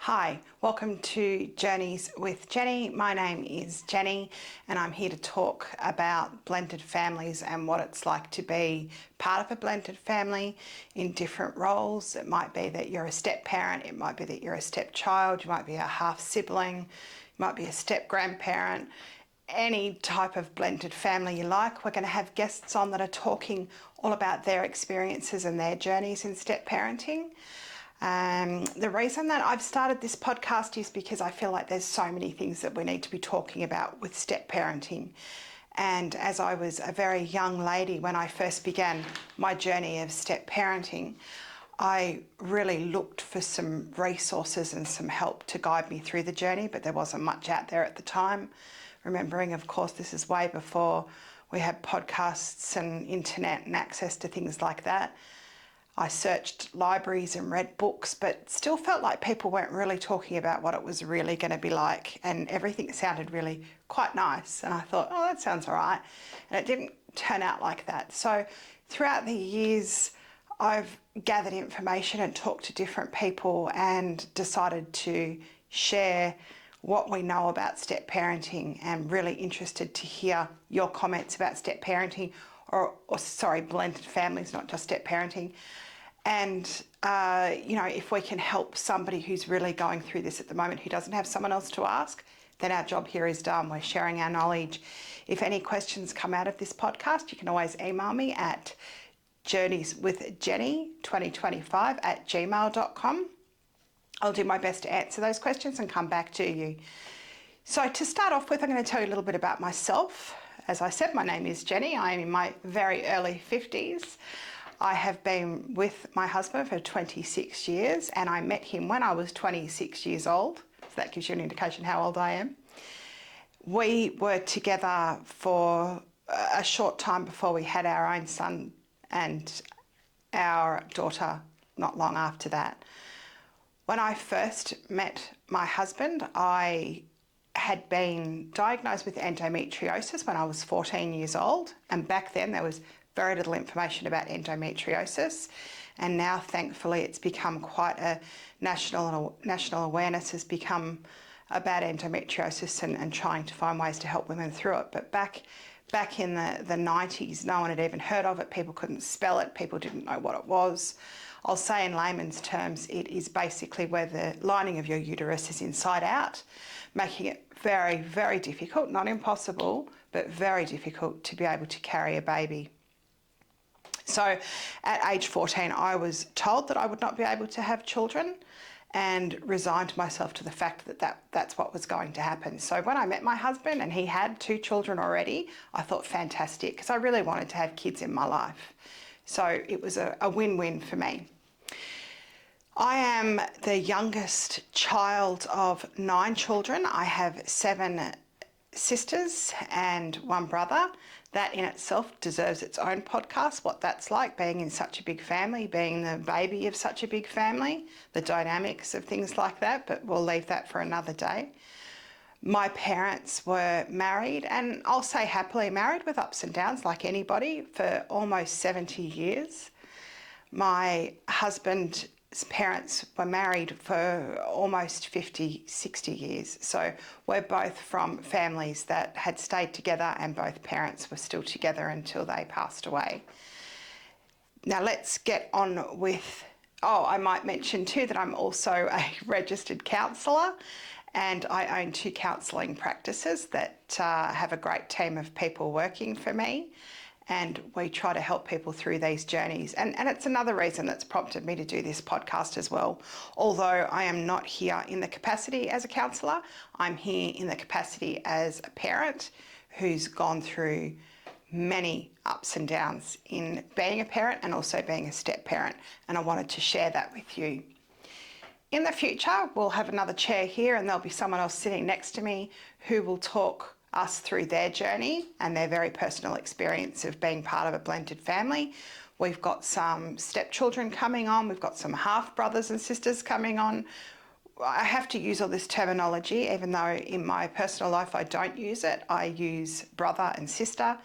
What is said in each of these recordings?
Hi, welcome to Journeys with Jenny. My name is Jenny and I'm here to talk about blended families and what it's like to be part of a blended family in different roles. It might be that you're a step parent, it might be that you're a step child, you might be a half sibling, you might be a step grandparent. Any type of blended family you like. We're going to have guests on that are talking all about their experiences and their journeys in step parenting. The reason that I've started this podcast is because I feel like there's so many things that we need to be talking about with step parenting. And as I was a very young lady when I first began my journey of step parenting, I really looked for some resources and some help to guide me through the journey, but there wasn't much out there at the time. Remembering, of course, this is way before we had podcasts and internet and access to things like that. I searched libraries and read books, but still felt like people weren't really talking about what it was really going to be like, and everything sounded really quite nice. And I thought, oh, that sounds all right. And it didn't turn out like that. So throughout the years, I've gathered information and talked to different people and decided to share what we know about step parenting, and really interested to hear your comments about step parenting or blended families, not just step parenting. And, if we can help somebody who's really going through this at the moment who doesn't have someone else to ask, then our job here is done. We're sharing our knowledge. If any questions come out of this podcast, you can always email me at journeyswithjenny2025@gmail.com. I'll do my best to answer those questions and come back to you. So to start off with, I'm going to tell you a little bit about myself. As I said, my name is Jenny. I am in my very early 50s. I have been with my husband for 26 years, and I met him when I was 26 years old. So that gives you an indication how old I am. We were together for a short time before we had our own son and our daughter not long after that. When I first met my husband, I had been diagnosed with endometriosis when I was 14 years old, and back then there was very little information about endometriosis, and now thankfully it's become quite a national awareness has become about endometriosis and trying to find ways to help women through it. But back in the 90s, no one had even heard of it. People couldn't spell it. People didn't know what it was. I'll say in layman's terms, it is basically where the lining of your uterus is inside out, making it very, very difficult, not impossible, but very difficult to be able to carry a baby. So at age 14, I was told that I would not be able to have children, and resigned myself to the fact that that's what was going to happen. So when I met my husband and he had 2 children already, I thought fantastic, because I really wanted to have kids in my life. So it was a win-win for me. I am the youngest child of 9 children. I have 7 sisters and 1 brother. That in itself deserves its own podcast, what that's like being in such a big family, being the baby of such a big family, the dynamics of things like that, but we'll leave that for another day. My parents were married, and I'll say happily married, with ups and downs like anybody, for almost 70 years. My husband's parents were married for almost 50, 60 years. So we're both from families that had stayed together, and both parents were still together until they passed away. Now let's get on with, I might mention too that I'm also a registered counsellor, and I own 2 counselling practices that have a great team of people working for me. And we try to help people through these journeys. And it's another reason that's prompted me to do this podcast as well. Although I am not here in the capacity as a counsellor, I'm here in the capacity as a parent who's gone through many ups and downs in being a parent and also being a step parent. And I wanted to share that with you. In the future, we'll have another chair here, and there'll be someone else sitting next to me who will talk us through their journey and their very personal experience of being part of a blended family. We've got some stepchildren coming on. We've got some half brothers and sisters coming on. I have to use all this terminology, even though in my personal life I don't use it. I use brother and sister.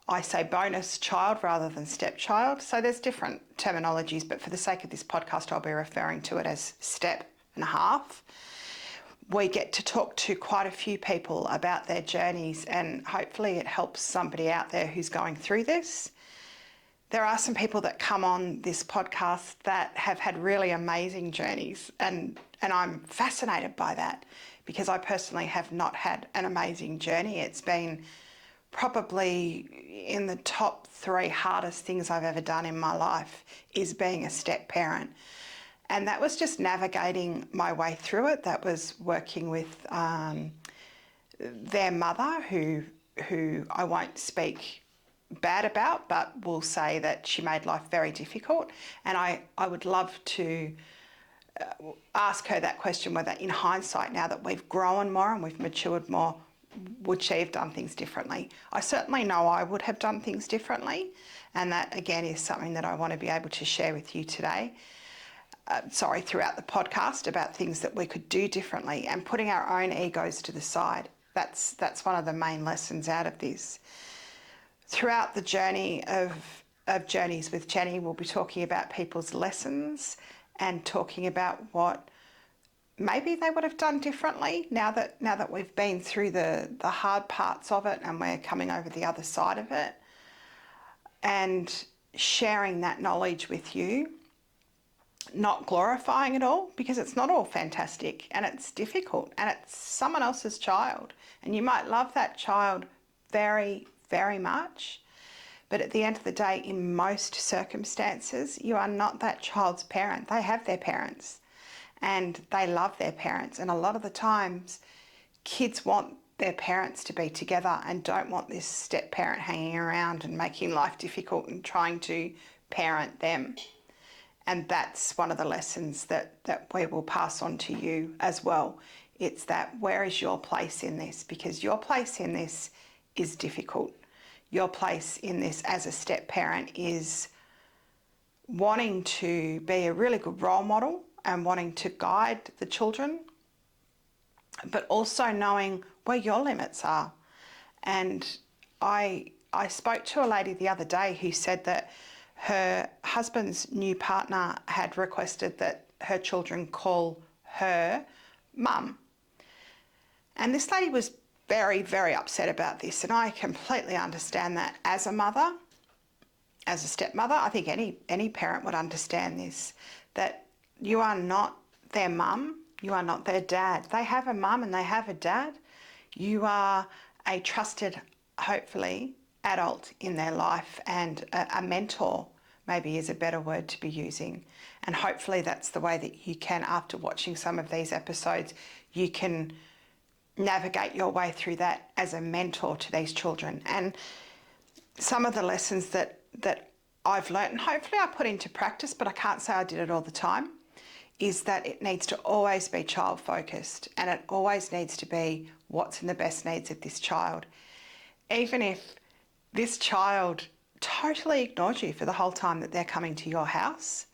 I say bonus child rather than stepchild. So there's different terminologies, but for the sake of this podcast, I'll be referring to it as step and a half. We get to talk to quite a few people about their journeys, and hopefully it helps somebody out there who's going through this. There are some people that come on this podcast that have had really amazing journeys, and I'm fascinated by that, because I personally have not had an amazing journey. It's been probably in the top 3 hardest things I've ever done in my life, is being a step parent. And that was just navigating my way through it. That was working with their mother, who I won't speak bad about, but will say that she made life very difficult. And I would love to ask her that question, whether in hindsight, now that we've grown more and we've matured more, would she have done things differently? I certainly know I would have done things differently. And that, again, is something that I want to be able to share with you today. Throughout the podcast, about things that we could do differently, and putting our own egos to the side. That's one of the main lessons out of this. Throughout the journey of Journeys with Jenni, we'll be talking about people's lessons and talking about what maybe they would have done differently now that we've been through the hard parts of it and we're coming over the other side of it, and sharing that knowledge with you. Not glorifying it all, because it's not all fantastic and it's difficult, and it's someone else's child, and you might love that child very, very much, but at the end of the day, in most circumstances, you are not that child's parent. They have their parents and they love their parents, and a lot of the times kids want their parents to be together and don't want this step parent hanging around and making life difficult and trying to parent them. And that's one of the lessons that we will pass on to you as well. It's that, where is your place in this? Because your place in this is difficult. Your place in this as a step parent is wanting to be a really good role model and wanting to guide the children, but also knowing where your limits are. And I spoke to a lady the other day who said that her husband's new partner had requested that her children call her mum. And this lady was very, very upset about this. And I completely understand that as a mother, as a stepmother. I think any parent would understand this, that you are not their mum, you are not their dad. They have a mum and they have a dad. You are a trusted, hopefully, adult in their life, and a mentor maybe is a better word to be using. And hopefully that's the way that you can, after watching some of these episodes, you can navigate your way through that as a mentor to these children. And some of the lessons that I've learnt, and hopefully I put into practice, but I can't say I did it all the time, is that it needs to always be child focused, and it always needs to be what's in the best needs of this child. Even if this child totally ignores you for the whole time that they're coming to your house,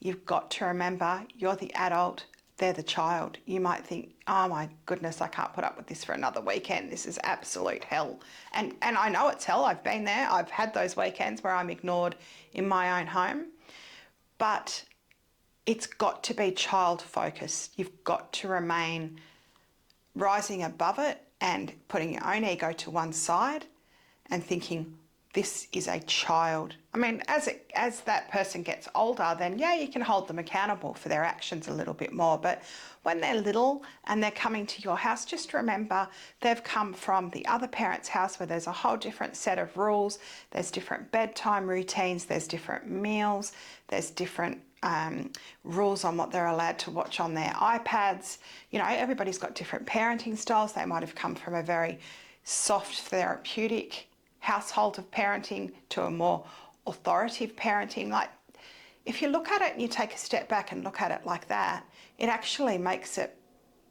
you've got to remember you're the adult, they're the child. You might think, oh my goodness, I can't put up with this for another weekend. This is absolute hell. And I know it's hell. I've been there. I've had those weekends where I'm ignored in my own home. But it's got to be child focused. You've got to remain rising above it and putting your own ego to one side and thinking, this is a child. I mean, as that person gets older, then yeah, you can hold them accountable for their actions a little bit more. But when they're little and they're coming to your house, just remember they've come from the other parent's house where there's a whole different set of rules. There's different bedtime routines, there's different meals, there's different rules on what they're allowed to watch on their iPads. You know, everybody's got different parenting styles. They might have come from a very soft, therapeutic household of parenting to a more authoritative parenting. Like, if you look at it and you take a step back and look at it like that, it actually makes it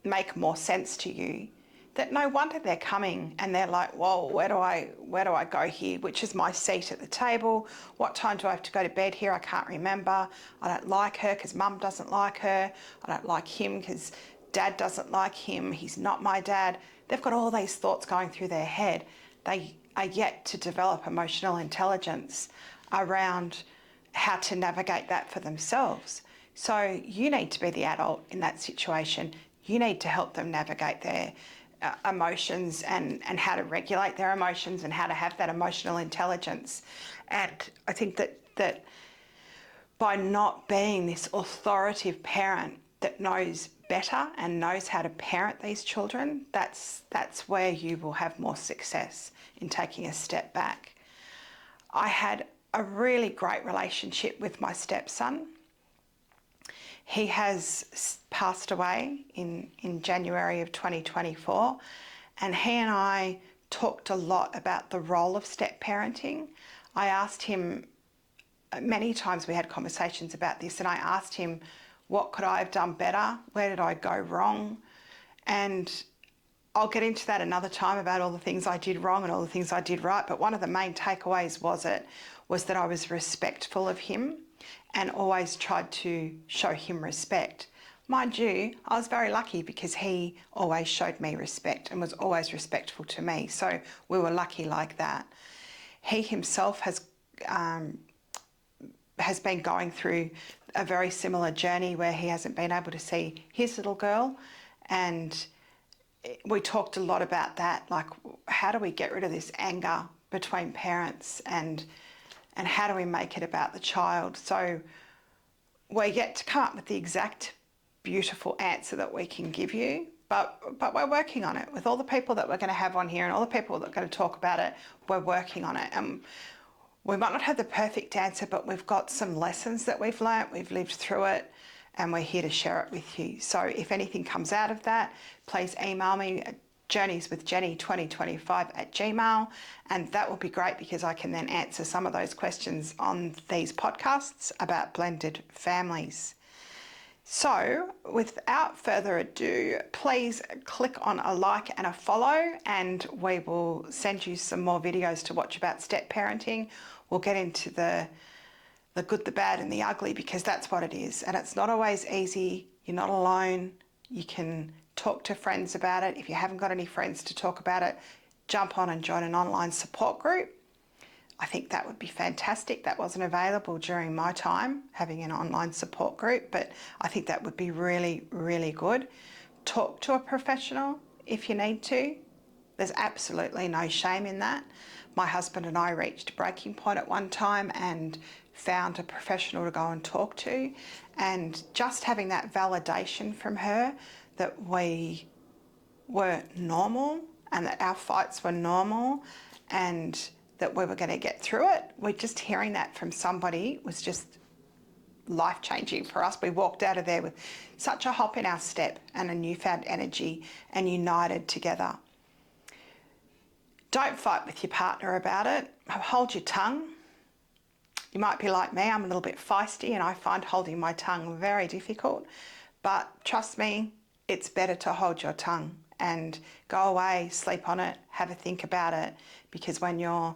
make more sense to you that no wonder they're coming and they're like, whoa, where do I go here? Which is my seat at the table? What time do I have to go to bed here? I can't remember. I don't like her because mum doesn't like her. I don't like him because dad doesn't like him. He's not my dad. They've got all these thoughts going through their head. They are yet to develop emotional intelligence around how to navigate that for themselves. So you need to be the adult in that situation. You need to help them navigate their emotions and how to regulate their emotions and how to have that emotional intelligence. And I think that by not being this authoritative parent that knows better and knows how to parent these children, that's where you will have more success in taking a step back. I had a really great relationship with my stepson. He has passed away in January of 2024, and he and I talked a lot about the role of step parenting. I asked him, many times we had conversations about this, and I asked him, what could I have done better? Where did I go wrong? And I'll get into that another time about all the things I did wrong and all the things I did right. But one of the main takeaways was that I was respectful of him and always tried to show him respect. Mind you, I was very lucky because he always showed me respect and was always respectful to me. So we were lucky like that. He himself has been going through a very similar journey where he hasn't been able to see his little girl, and we talked a lot about that, like how do we get rid of this anger between parents and how do we make it about the child. So we're yet to come up with the exact beautiful answer that we can give you, but we're working on it. With all the people that we're going to have on here and all the people that are going to talk about it, we're working on it. And we might not have the perfect answer, but we've got some lessons that we've learnt, we've lived through it, and we're here to share it with you. So if anything comes out of that, please email me at journeyswithjenny2025@gmail.com, and that will be great because I can then answer some of those questions on these podcasts about blended families. So without further ado, please click on a like and a follow, and we will send you some more videos to watch about step parenting. We'll get into the good, the bad and the ugly, because that's what it is. And it's not always easy. You're not alone. You can talk to friends about it. If you haven't got any friends to talk about it, jump on and join an online support group. I think that would be fantastic. That wasn't available during my time, having an online support group, but I think that would be really, really good. Talk to a professional if you need to. There's absolutely no shame in that. My husband and I reached breaking point at one time and found a professional to go and talk to, and just having that validation from her that we were normal and that our fights were normal and that we were going to get through it. We're just hearing that from somebody was just life-changing for us. We walked out of there with such a hop in our step and a newfound energy and united together. Don't fight with your partner about it. Hold your tongue. You might be like me, I'm a little bit feisty and I find holding my tongue very difficult, but trust me, it's better to hold your tongue and go away, sleep on it, have a think about it, because when your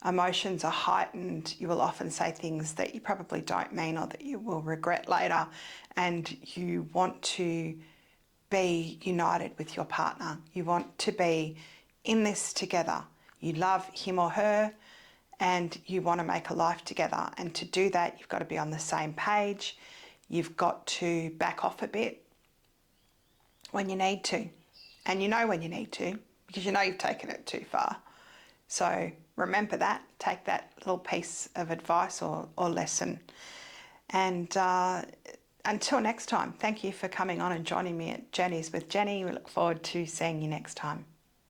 emotions are heightened, you will often say things that you probably don't mean or that you will regret later, and you want to be united with your partner. You want to be in this together. You love him or her and you want to make a life together, and to do that you've got to be on the same page. You've got to back off a bit when you need to, and you know when you need to because you know you've taken it too far. So remember that, take that little piece of advice or lesson. And until next time, thank you for coming on and joining me at Journeys with Jenny. We look forward to seeing you next time.